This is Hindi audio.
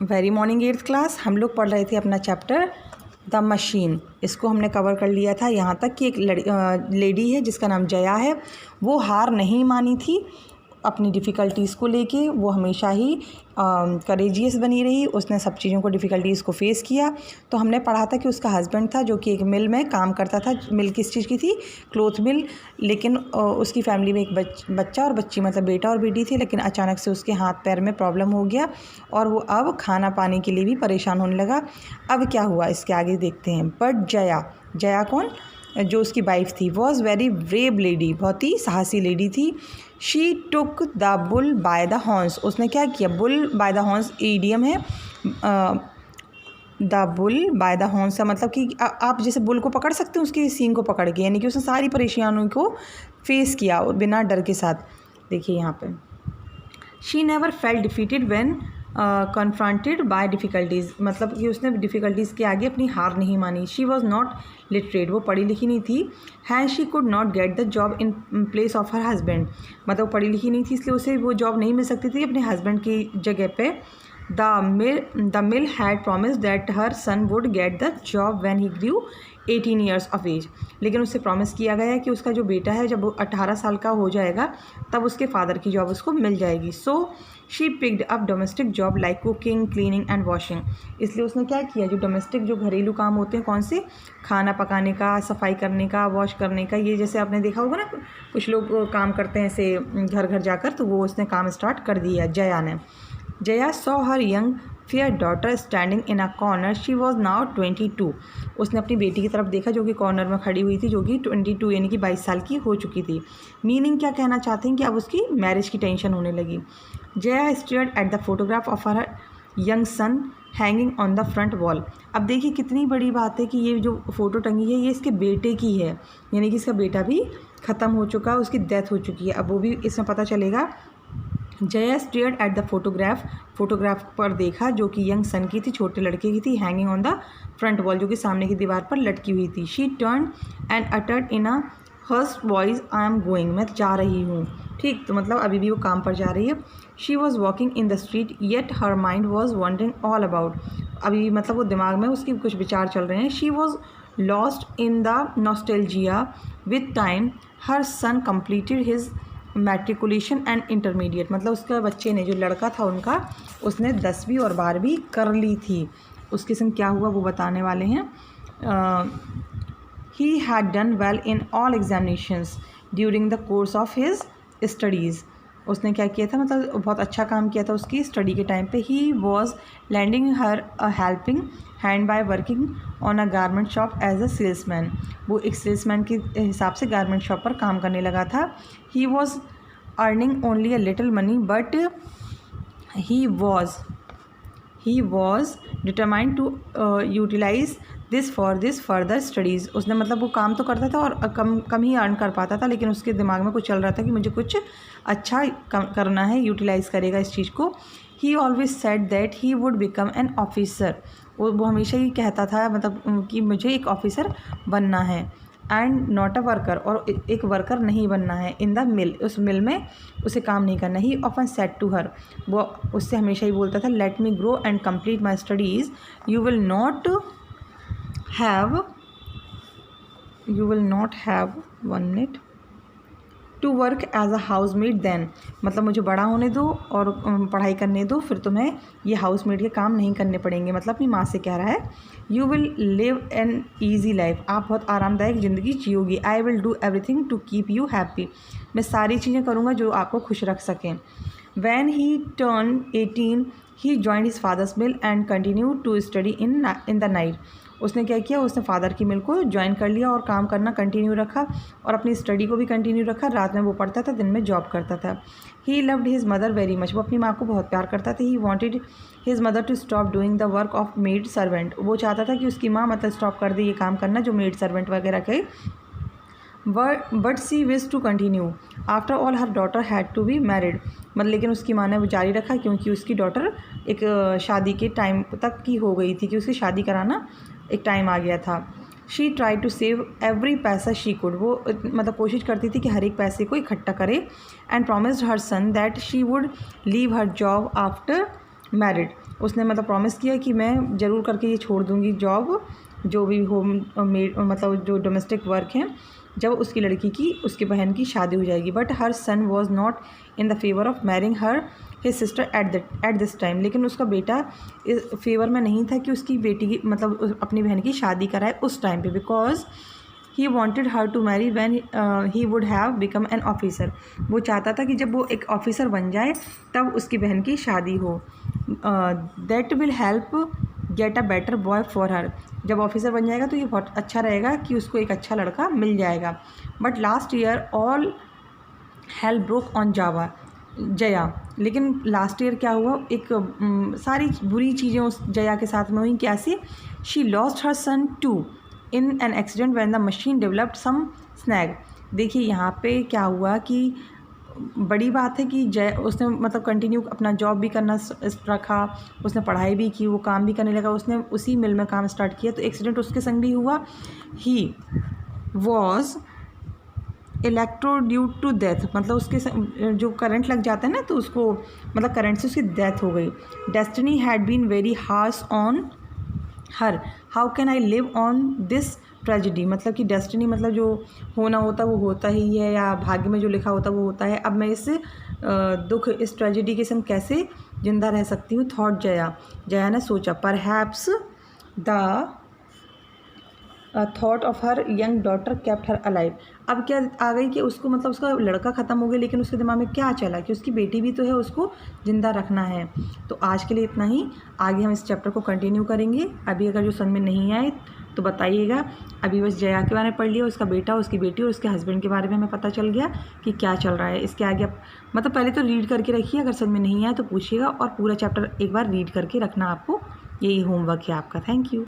Very morning 8th class. हम लोग पढ़ रहे थे अपना चैप्टर द मशीन। इसको हमने कवर कर लिया था यहाँ तक कि एक लेडी है जिसका नाम जया है। वो हार नहीं मानी थी अपनी डिफ़िकल्टीज़ को लेके। वो हमेशा ही करेजियस बनी रही। उसने सब चीज़ों को डिफ़िकल्टीज़ को फेस किया। तो हमने पढ़ा था कि उसका हस्बैंड था जो कि एक मिल में काम करता था। मिल किस चीज़ की थी? क्लॉथ मिल। लेकिन उसकी फैमिली में एक बच्चा और बच्ची, मतलब बेटा और बेटी थी। लेकिन अचानक से उसके हाथ पैर में प्रॉब्लम हो गया और वो अब खाना पाने के लिए भी परेशान होने लगा। अब क्या हुआ इसके आगे देखते हैं। बट जया कौन? जो उसकी वाइफ थी, वॉज वेरी ब्रेव लेडी, बहुत ही साहसी लेडी थी। She took the bull by the horns. उसने क्या किया? Bull by the horns idiom है। The bull by the horns का मतलब कि आप जैसे बुल को पकड़ सकते हैं उसकी सींग को पकड़ के, यानी कि उसने सारी परेशानियों को फेस किया बिना डर के साथ। देखिए यहाँ पे, she never felt defeated when confronted by difficulties, मतलब कि उसने डिफ़िकल्टीज़ के आगे अपनी हार नहीं मानी। शी वॉज नॉट लिटरेट, वो पढ़ी लिखी नहीं थी। Hand she could not gate the job in place of her husband, मतलब वो पढ़ी लिखी नहीं थी इसलिए उसे वो जॉब नहीं मिल सकती थी अपने हस्बैंड की जगह पे। The mill had promise that her son would get the job when he grew 18 years of age. लेकिन उससे प्रॉमिस किया गया है कि उसका जो बेटा है जब वो 18 साल का हो जाएगा तब उसके फादर की जॉब उसको मिल जाएगी। So she picked up domestic job like cooking, cleaning and washing. इसलिए उसने क्या किया? जो डोमेस्टिक जो घरेलू काम होते हैं, कौन से? खाना पकाने का, सफाई करने का, वॉश करने का। ये जैसे आपने देखा होगा ना, कुछ लोग काम करते हैं ऐसे घर घर जाकर, तो वो उसने काम स्टार्ट कर दिया जया ने। Jaya saw her young fair daughter standing in a corner. She was now 22। उसने अपनी बेटी की तरफ देखा जो कि कॉर्नर में खड़ी हुई थी, जो कि 22 यानी कि 22 साल की हो चुकी थी। मीनिंग क्या कहना चाहते हैं कि अब उसकी मैरिज की टेंशन होने लगी। Jaya stared at the photograph of her young son hanging on the front wall. अब देखिए कितनी बड़ी बात है कि ये जो फ़ोटो टंगी है ये इसके बेटे की है, यानी कि इसका बेटा भी ख़त्म हो चुका है, उसकी डेथ हो चुकी है। अब वो भी इसमें पता चलेगा। Jaya stared at the photograph पर देखा जो कि यंग सन की थी, छोटे लड़के की थी। Hanging on the front wall, जो कि सामने की दीवार पर लटकी हुई थी। She turn and uttered in a harsh voice, I am going, मैं जा रही हूँ। ठीक, तो मतलब अभी भी वो काम पर जा रही है। She was walking in the street yet her mind was wandering all about. अभी मतलब वो दिमाग में उसकी कुछ विचार चल रहे हैं। She was lost in the nostalgia with time her son completed his matriculation and intermediate, मतलब उसके बच्चे ने, जो लड़का था उनका, उसने 10वीं और 12वीं कर ली थी। उसके संग क्या हुआ वो बताने वाले हैं। He had done well in all examinations during the course of his studies. उसने क्या किया था? मतलब बहुत अच्छा काम किया था उसकी स्टडी के टाइम पे। He was lending her a helping hand by working on a garment shop as a salesman. वो एक सेल्समैन के हिसाब से गारमेंट शॉप पर काम करने लगा था। He was earning only a little money but he was determined to utilise this for this further studies. उसने मतलब वो काम तो करता था और कम ही अर्न कर पाता था, लेकिन उसके दिमाग में कुछ चल रहा था कि मुझे कुछ अच्छा करना है, यूटिलाइज़ करेगा इस चीज़ को। ही always said that he would become an officer. वो हमेशा ही कहता था मतलब कि मुझे एक ऑफिसर बनना है। एंड नॉट अ वर्कर, और एक वर्कर नहीं बनना है। इन द मिल, उस मिल में उसे काम नहीं करना। He often said to her, वो उससे हमेशा ही बोलता था, let me grow and complete my studies, you will not have 1 minute to work as a house maid then, मतलब मुझे बड़ा होने दो और पढ़ाई करने दो, फिर तुम्हें ये हाउस मेड के काम नहीं करने पड़ेंगे। मतलब अपनी माँ से कह रहा है। You will live an easy life, आप बहुत आरामदायक ज़िंदगी जियोगी। I will do everything to keep you happy, मैं सारी चीज़ें करूँगा जो आपको खुश रख सकें। When he turn 18 he joined his father's mill and continue to study in the night. उसने क्या किया? उसने फादर की मिल को ज्वाइन कर लिया और काम करना कंटिन्यू रखा और अपनी स्टडी को भी कंटिन्यू रखा। रात में वो पढ़ता था, दिन में जॉब करता था। He loved his mother very much, वो अपनी माँ को बहुत प्यार करता था। He wanted his mother to stop doing the work of maid servant, वो चाहता था कि उसकी माँ मतलब स्टॉप कर दे ये काम करना जो मेड सर्वेंट वगैरह के। But she wish to continue after all her daughter had to be married, मतलब लेकिन उसकी माँ ने वो जारी रखा क्योंकि उसकी डॉटर एक शादी के टाइम तक की हो गई थी कि उसकी शादी कराना एक टाइम आ गया था। She try to save every paisa she could, वो मतलब कोशिश करती थी कि हर एक पैसे को इकट्ठा करे। And promised her son that she would leave her job after married, उसने मतलब प्रॉमिस किया कि मैं ज़रूर करके ये छोड़ दूँगी जॉब, जो भी होम मेड मतलब जो डोमेस्टिक वर्क हैं, जब उसकी लड़की की उसकी बहन की शादी हो जाएगी। But her son was not in the favour of marrying her his sister at this time. लेकिन उसका बेटा इस फेवर में नहीं था कि उसकी बेटी की मतलब अपनी बहन की शादी कराए उस टाइम पे, because he wanted her to marry when he would have become an officer. वो चाहता था कि जब वो एक ऑफिसर बन जाए तब उसकी बहन की शादी हो। That will help get a better boy for her. जब ऑफिसर बन जाएगा तो ये बहुत अच्छा रहेगा कि उसको एक अच्छा लड़का मिल जाएगा। But last year all hello broke on Jaya. लेकिन लास्ट ईयर क्या हुआ, एक सारी बुरी चीज़ें उस जया के साथ में हुई। कैसे? She lost her son too in an accident when the machine developed some snag. देखिए यहाँ पे क्या हुआ कि बड़ी बात है कि उसने मतलब कंटिन्यू अपना जॉब भी करना रखा, उसने पढ़ाई भी की, वो काम भी करने लगा, उसने उसी मिल में काम स्टार्ट किया, तो एक्सीडेंट उसके संग भी हुआ। ही वॉज इलेक्ट्रोड्यूट टू डेथ, मतलब उसके जो करंट लग जाता है ना तो उसको मतलब करंट से उसकी डेथ हो गई। Destiny had been very harsh on her, how can I live on this tragedy. मतलब कि डेस्टिनी मतलब जो होना होता वो होता ही है, या भाग्य में जो लिखा होता वो होता है। अब मैं इस दुख, इस ट्रेजिडी के संग कैसे जिंदा रह सकती हूँ। थॉट जया ने सोचा। Perhaps the thought of her young daughter kept her alive. अब क्या आ गई कि उसको मतलब उसका लड़का ख़त्म हो गया, लेकिन उसके दिमाग में क्या चला कि उसकी बेटी भी तो है, उसको ज़िंदा रखना है। तो आज के लिए इतना ही, आगे हम इस चैप्टर को कंटिन्यू करेंगे। अभी अगर जो समझ में नहीं आए तो बताइएगा। अभी बस जया के बारे में पढ़ लिया, उसका बेटा, उसकी बेटी और उसके हस्बैंड के बारे में हमें पता चल गया कि क्या चल रहा है। इसके आगे आप मतलब पहले तो रीड करके रखिए, अगर समझ में नहीं आए तो पूछिएगा, और पूरा चैप्टर एक बार रीड करके रखना आपको, यही होमवर्क है आपका। Thank you.